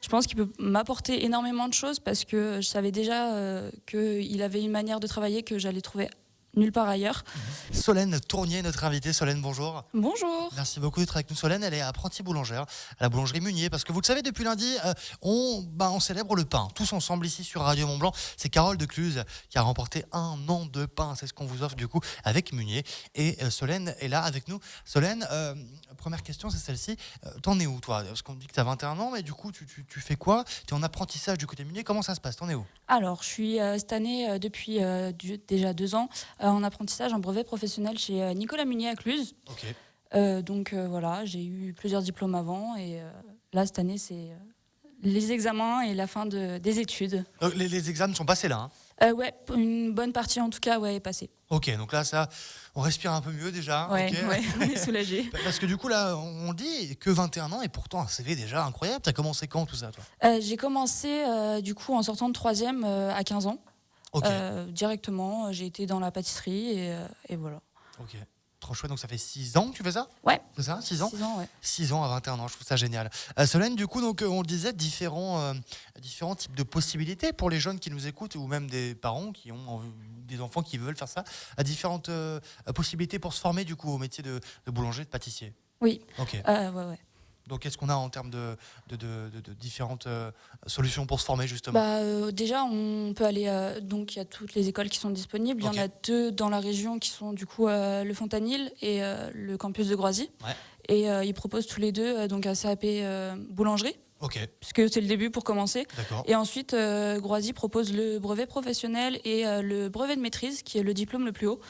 je pense qu'il peut m'apporter énormément de choses parce que je savais déjà qu'il avait une manière de travailler que j'allais trouver nulle part ailleurs. Solène Tournier, notre invitée. Solène, bonjour. Bonjour. Merci beaucoup d'être avec nous. Solène, elle est apprentie boulangère à la boulangerie Munier. Parce que vous le savez, depuis lundi, on célèbre le pain. Tous ensemble ici sur Radio Mont-Blanc. C'est Carole de Cluse qui a remporté 1 an de pain. C'est ce qu'on vous offre du coup avec Munier. Et Solène est là avec nous. Solène, première question, c'est celle-ci. T'en es où, toi? Parce qu'on dit que t'as 21 ans, mais du coup, tu fais quoi? T'es en apprentissage du côté Munier. Comment ça se passe? T'en es où? Alors, je suis cette année, depuis déjà 2 ans, en apprentissage en brevet professionnel chez Nicolas Munier à Cluse. Ok. Donc voilà, j'ai eu plusieurs diplômes avant et là, cette année, c'est les examens et la fin des études. Donc, les examens sont passés là, hein? Ouais, une bonne partie en tout cas, ouais, est passée. Ok, donc là, ça, on respire un peu mieux déjà. Ouais, Okay. ouais, on est soulagés. Parce que du coup, là, on dit que 21 ans et pourtant un CV déjà incroyable. T'as commencé quand tout ça, toi? J'ai commencé du coup en sortant de 3e à 15 ans. Ok. Directement, j'ai été dans la pâtisserie et voilà. Ok. Trop chouette, donc ça fait 6 ans que tu fais ça? Ouais. C'est ça, 6 ans? 6 ans, ouais. 6 ans à 21 ans, je trouve ça génial. Solène, du coup, donc, on le disait, différents types de possibilités pour les jeunes qui nous écoutent ou même des parents qui ont des enfants qui veulent faire ça, à différentes possibilités pour se former du coup au métier de boulanger, de pâtissier. Oui. Ok. Ouais. Donc, qu'est-ce qu'on a en termes de différentes solutions pour se former justement? Déjà, on peut aller. Donc, il y a toutes les écoles qui sont disponibles. Il y en a 2 dans la région qui sont du coup le Fontanil et le campus de Groisy. Ouais. Et ils proposent tous les 2 donc un CAP boulangerie. Ok. Puisque c'est le début pour commencer. D'accord. Et ensuite, Groisy propose le brevet professionnel et le brevet de maîtrise, qui est le diplôme le plus haut.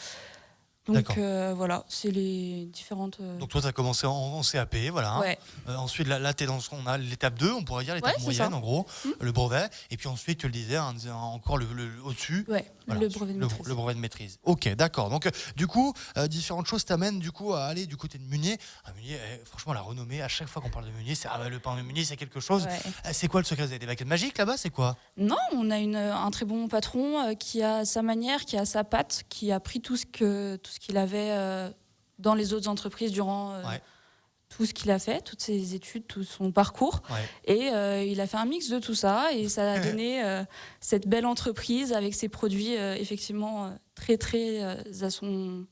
Donc voilà, c'est les différentes. Donc toi, tu as commencé en CAP, voilà. Hein. Ouais. Ensuite, là tu es on a l'étape 2, on pourrait dire l'étape moyenne, en gros, le brevet. Et puis ensuite, tu le disais, encore le au-dessus. Ouais, voilà, le brevet de maîtrise. Le brevet de maîtrise. Ok, d'accord. Donc, du coup, différentes choses t'amènent du coup à aller du côté de Munier. Munier, franchement, la renommée, à chaque fois qu'on parle de Munier, c'est le pain de Munier, c'est quelque chose. Ouais. C'est quoi le secret? Vous avez des baguettes magiques là-bas? C'est quoi? Non, on a un très bon patron qui a sa manière, qui a sa patte, qui a pris tout ce qu'il avait dans les autres entreprises durant tout ce qu'il a fait, toutes ses études, tout son parcours. Ouais. Et il a fait un mix de tout ça et ça a donné cette belle entreprise avec ses produits effectivement très à son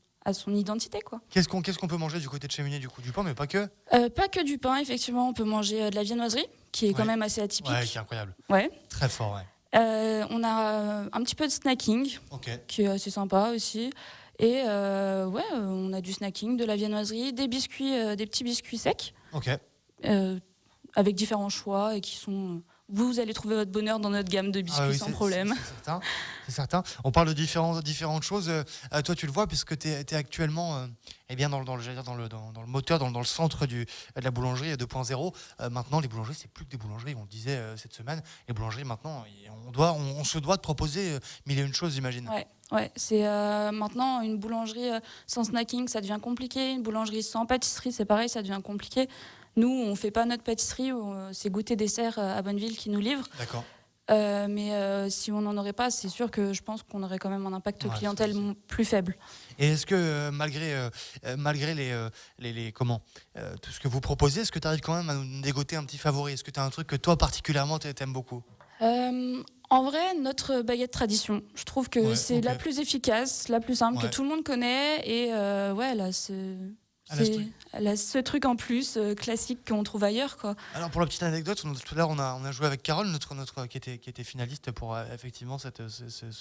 identité, quoi. Qu'est-ce qu'on peut manger du côté de chez Munier, du coup? Du pain, mais pas que? Pas que du pain, effectivement. On peut manger de la viennoiserie, qui est quand même assez atypique. Ouais, qui est incroyable. Ouais. Très fort, ouais. On a un petit peu de snacking, qui est assez sympa aussi. Et on a du snacking, de la viennoiserie, des biscuits, des petits biscuits secs. Avec différents choix et qui sont... Vous allez trouver votre bonheur dans notre gamme de biscuits sans problème. C'est certain. On parle de différentes choses. Toi, tu le vois, puisque tu es actuellement dans le moteur, dans le centre de la boulangerie 2.0. Maintenant, les boulangeries, c'est plus que des boulangeries. On le disait cette semaine. Les boulangeries, maintenant, on se doit de proposer mille et une choses, j'imagine. Ouais, c'est maintenant une boulangerie sans snacking, ça devient compliqué. Une boulangerie sans pâtisserie, c'est pareil, ça devient compliqué. Nous, on fait pas notre pâtisserie, c'est Goûter Dessert à Bonneville qui nous livre. D'accord. Mais si on n'en aurait pas, c'est sûr que je pense qu'on aurait quand même un impact clientèle plus faible. Et est-ce que malgré tout ce que vous proposez, est-ce que tu arrives quand même à nous dégoter un petit favori? Est-ce que tu as un truc que toi particulièrement t'aimes beaucoup? En vrai, notre baguette tradition, je trouve que c'est la plus efficace, la plus simple, que tout le monde connaît. Et là, elle a ce truc en plus classique qu'on trouve ailleurs, quoi. Alors pour la petite anecdote, tout à l'heure on a joué avec Carole, notre qui était finaliste pour effectivement ce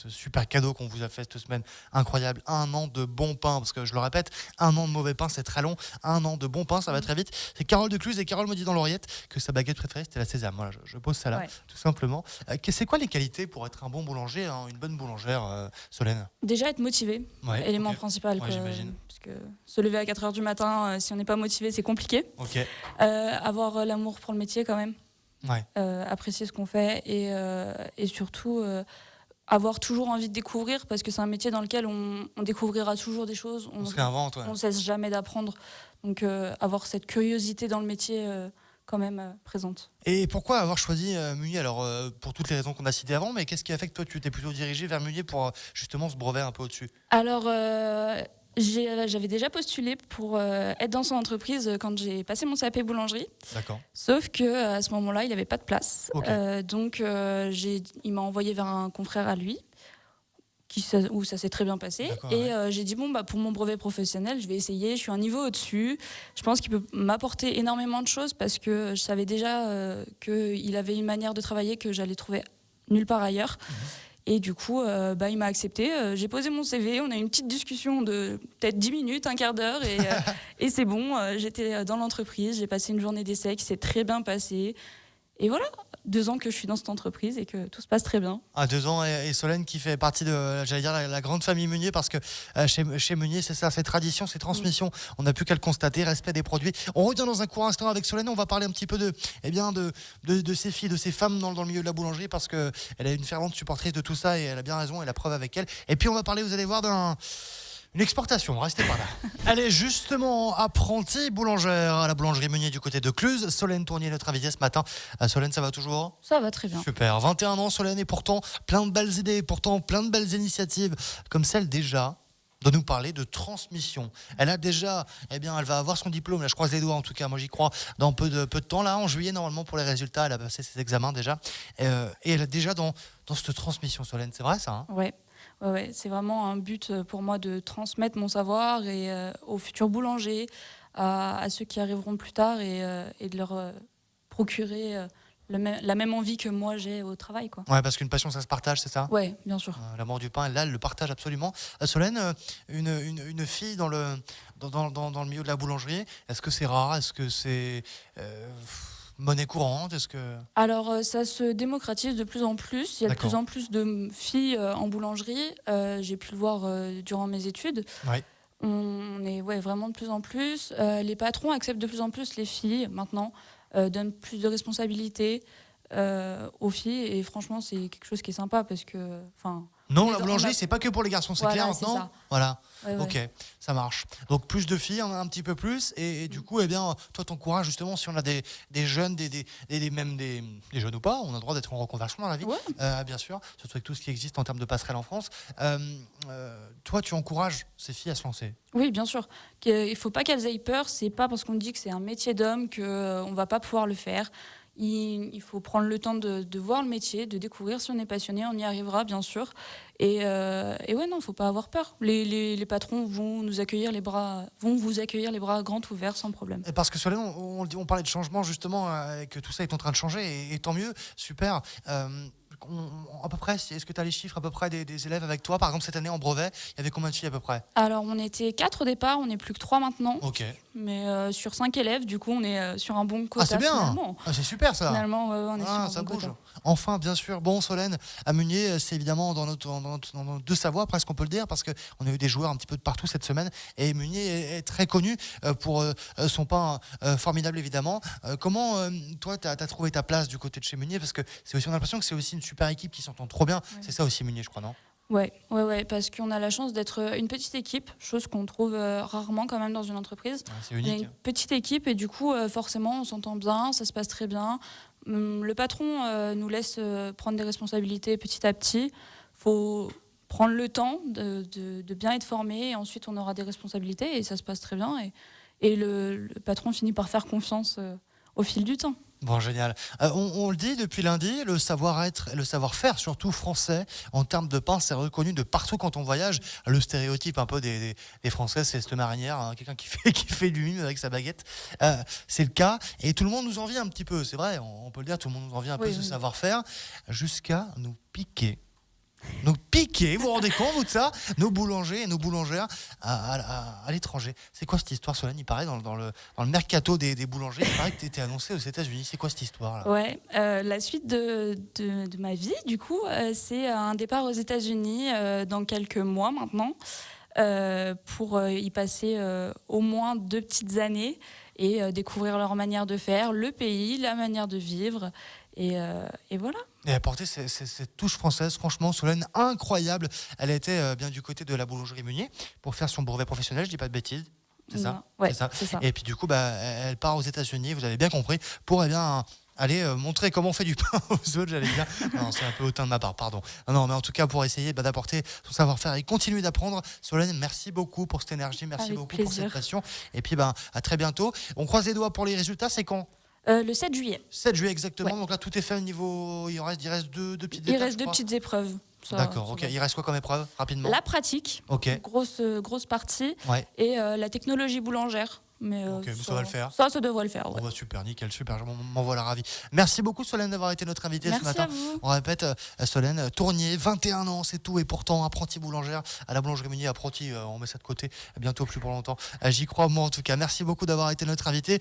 super cadeau qu'on vous a fait cette semaine, incroyable. 1 an de bon pain, parce que je le répète, 1 an de mauvais pain c'est très long, 1 an de bon pain ça va très vite. C'est Carole de Cluse et Carole me dit dans l'oreillette que sa baguette préférée c'était la sésame. Voilà, je pose ça là, tout simplement. C'est quoi les qualités pour être un bon boulanger, une bonne boulangère, Solène? Déjà être motivé, élément principal. J'imagine. Parce que se lever à 4h du matin, si on n'est pas motivé, c'est compliqué. Avoir l'amour pour le métier quand même. Apprécier ce qu'on fait et surtout avoir toujours envie de découvrir, parce que c'est un métier dans lequel on découvrira toujours des choses. On se réinvente. On ne cesse jamais d'apprendre. Donc avoir cette curiosité dans le métier quand même présente. Et pourquoi avoir choisi Munier? Alors pour toutes les raisons qu'on a citées avant, mais qu'est-ce qui a fait que toi tu t'es plutôt dirigé vers Munier pour justement ce brevet un peu au-dessus? Alors J'avais déjà postulé pour être dans son entreprise quand j'ai passé mon CAP boulangerie. D'accord. Sauf que à ce moment-là, il n'avait pas de place. Okay. Donc, il m'a envoyé vers un confrère à lui, où ça s'est très bien passé. Et j'ai dit, pour mon brevet professionnel, je vais essayer. Je suis un niveau au-dessus. Je pense qu'il peut m'apporter énormément de choses parce que je savais déjà qu'il avait une manière de travailler que j'allais trouver nulle part ailleurs. Et du coup, il m'a accepté. J'ai posé mon CV, on a eu une petite discussion de peut-être 10 minutes, un quart d'heure, et c'est bon. J'étais dans l'entreprise, j'ai passé une journée d'essai qui s'est très bien passée. Et voilà, 2 ans que je suis dans cette entreprise et que tout se passe très bien. 2 ans, et Solène qui fait partie de, j'allais dire, la grande famille Meunier, parce que chez Meunier, c'est ça, c'est tradition, c'est transmission. On n'a plus qu'à le constater, respect des produits. On revient dans un court instant avec Solène, on va parler un petit peu de ces filles, de ces femmes dans le milieu de la boulangerie, parce qu'elle est une fervente supportrice de tout ça et elle a bien raison, et la preuve avec elle. Et puis on va parler, vous allez voir, une exportation, restez pas là. Elle est justement apprentie boulangère à la boulangerie Meunier du côté de Cluse. Solène Tournier, notre invitée ce matin. Solène, ça va toujours ? Ça va très bien. Super, 21 ans Solène, et pourtant plein de belles idées, pourtant plein de belles initiatives, comme celle déjà de nous parler de transmission. Elle a déjà, elle va avoir son diplôme, là je croise les doigts en tout cas, moi j'y crois, dans peu de temps, là en juillet normalement pour les résultats, elle a passé ses examens déjà, et elle est déjà dans cette transmission. Solène, c'est vrai ça, hein ? Ouais, c'est vraiment un but pour moi de transmettre mon savoir et aux futurs boulangers, à ceux qui arriveront plus tard, et de leur procurer la même envie que moi j'ai au travail, quoi. Ouais, parce qu'une passion ça se partage, c'est ça ? Ouais, bien sûr. L'amour du pain, elle le partage absolument. Solène, une fille dans le milieu de la boulangerie, est-ce que c'est rare ? Est-ce que c'est monnaie courante ? Alors, ça se démocratise de plus en plus. Il y a de plus en plus de filles en boulangerie. J'ai pu le voir durant mes études. Ouais. On est vraiment de plus en plus. Les patrons acceptent de plus en plus les filles maintenant, donnent plus de responsabilités aux filles. Et franchement, c'est quelque chose qui est sympa parce que... Non, la boulangerie, c'est pas que pour les garçons, c'est clair maintenant. Ça. Voilà. Ouais. Ok, ça marche. Donc plus de filles, un petit peu plus, et du coup, toi, ton courage justement, si on a des jeunes, même des jeunes ou pas, on a le droit d'être en reconversion dans la vie, bien sûr, surtout avec tout ce qui existe en termes de passerelles en France. Toi, tu encourages ces filles à se lancer. Oui, bien sûr. Il faut pas qu'elles aient peur. C'est pas parce qu'on dit que c'est un métier d'homme qu'on va pas pouvoir le faire. Il faut prendre le temps de voir le métier, de découvrir. Si on est passionné, on y arrivera, bien sûr. Et non, faut pas avoir peur. Les patrons vont vous accueillir les bras grands ouverts sans problème. Et parce que Solène, on parlait de changement justement, que tout ça est en train de changer, et tant mieux, super. À peu près, est-ce que tu as les chiffres à peu près des élèves avec toi ? Par exemple, cette année en brevet, il y avait combien de filles à peu près ? Alors, on était 4 au départ, on n'est plus que 3 maintenant. Ok. Mais sur 5 élèves, du coup, on est sur un bon quota. Ah, c'est bien. Finalement. Ah, c'est super ça. Finalement, on est sur un ça bon bouge. quota. Enfin, bien sûr. Bon, Solène, à Meunier, c'est évidemment dans nos deux savoies, presque on peut le dire, parce qu'on a eu des joueurs un petit peu de partout cette semaine. Et Meunier est très connu pour son pain formidable, évidemment. Comment, toi, tu as trouvé ta place du côté de chez Meunier ? Parce que c'est aussi, on a l'impression que c'est aussi une super équipe qui s'entend trop bien. Ouais. C'est ça aussi Meunier, je crois, non ? Ouais, parce qu'on a la chance d'être une petite équipe, chose qu'on trouve rarement quand même dans une entreprise. C'est unique. On est une petite équipe et du coup, forcément, on s'entend bien, ça se passe très bien. Le patron nous laisse prendre des responsabilités petit à petit. Faut prendre le temps de bien être formé, et ensuite on aura des responsabilités et ça se passe très bien. Et le patron finit par faire confiance au fil du temps. Bon, génial. On le dit depuis lundi, le savoir-être et le savoir-faire, surtout français, en termes de pain, c'est reconnu de partout quand on voyage. Le stéréotype un peu des Français, c'est cette marinière, hein, quelqu'un qui fait du mime avec sa baguette. C'est le cas, et tout le monde nous envie un petit peu, c'est vrai, on peut le dire, tout le monde nous envie un peu ce savoir-faire, jusqu'à nous piquer. Donc piquer, vous vous rendez compte, vous, de ça ? Nos boulangers et nos boulangères à l'étranger. C'est quoi cette histoire, Solène ? Il paraît dans le mercato des boulangers, il paraît que tu étais annoncé aux États-Unis. C'est quoi cette histoire-là ? Ouais, la suite de ma vie, du coup, c'est un départ aux États-Unis dans quelques mois maintenant, pour y passer au moins 2 petites années et découvrir leur manière de faire, le pays, la manière de vivre. Et voilà. Et apporter cette touche française, franchement, Solène, incroyable. Elle était bien du côté de la boulangerie Meunier pour faire son brevet professionnel, je dis pas de bêtises. C'est ça. Ouais, c'est ça. Et puis du coup, elle part aux États-Unis, vous avez bien compris, pour Allez montrer comment on fait du pain aux autres, j'allais dire. Non, c'est un peu hautain de ma part, pardon. Non, mais en tout cas, pour essayer d'apporter son savoir-faire et continuer d'apprendre. Solène, merci beaucoup pour cette énergie, merci Avec beaucoup plaisir. pour cette passion. Et puis, à très bientôt. On croise les doigts pour les résultats, c'est quand ? Le 7 juillet. 7 juillet, exactement. Ouais. Donc là, tout est fait au niveau. Il reste deux petites étapes. Il reste 2 petites épreuves. D'accord, ok. Il reste quoi comme épreuve, rapidement ? La pratique, grosse partie, et la technologie boulangère. Mais ça va le faire. Ça devrait le faire. Ouais. Bon, super, nickel, super. Je m'en voilà ravi. Merci beaucoup, Solène, d'avoir été notre invitée ce matin. Merci à vous. On répète, Solène Tournier, 21 ans, c'est tout. Et pourtant, apprentie boulangère à la boulangerie Meunier, apprenti, on met ça de côté bientôt, plus pour longtemps. J'y crois, moi, en tout cas. Merci beaucoup d'avoir été notre invitée.